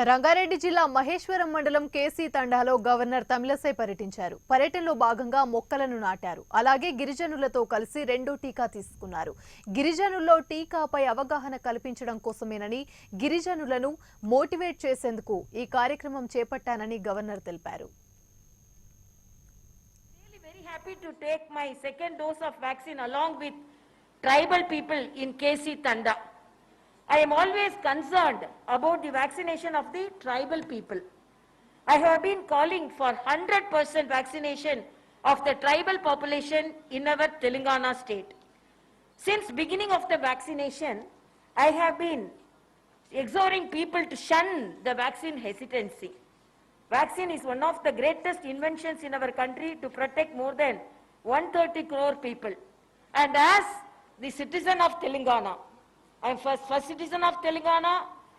రంగారెడ్డి జిల్లా మహేశ్వరం మండలం కేసీ తండాలో గవర్నర్ తమిళసై పర్యటించారు. పర్యటనలో భాగంగా మొక్కలను నాటారు. అలాగే గిరిజనులతో కలిసి రెండో టీకా తీసుకున్నారు. గిరిజనుల్లో టీకాపై అవగాహన కల్పించడం కోసమేనని, గిరిజనులను మోటివేట్ చేసేందుకు ఈ కార్యక్రమం చేపట్టానని గవర్నర్ తెలిపారు. Very happy to take my second dose of vaccine along with tribal people in KC Tanda. I am always concerned about the vaccination of the tribal people. I have been calling for 100% vaccination of the tribal population in our Telangana state. Since beginning of the vaccination, I have been exhorting people to shun the vaccine hesitancy. Vaccine is one of the greatest inventions in our country to protect more than 130 crore people. And as the citizen of Telangana, I am first citizen of Telangana,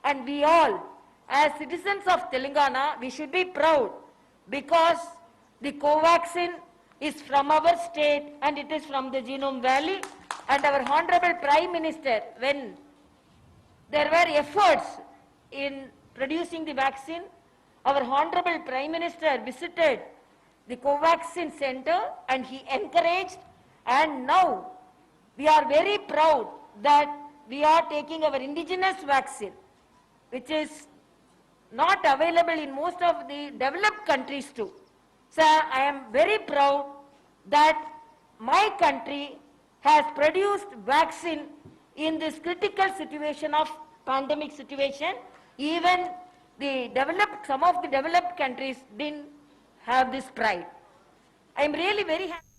and we all, as citizens of Telangana, we should be proud because the Covaxin is from our state and it is from the Genome Valley. And our Honorable Prime Minister, when there were efforts in producing the vaccine, our Honorable Prime Minister visited the Covaxin Center and he encouraged, and now we are very proud that we are taking our indigenous vaccine, which is not available in most of the developed countries too. So I am very proud that my country has produced vaccine in this critical situation of pandemic situation. Even some of the developed countries didn't have this pride. I am really very happy.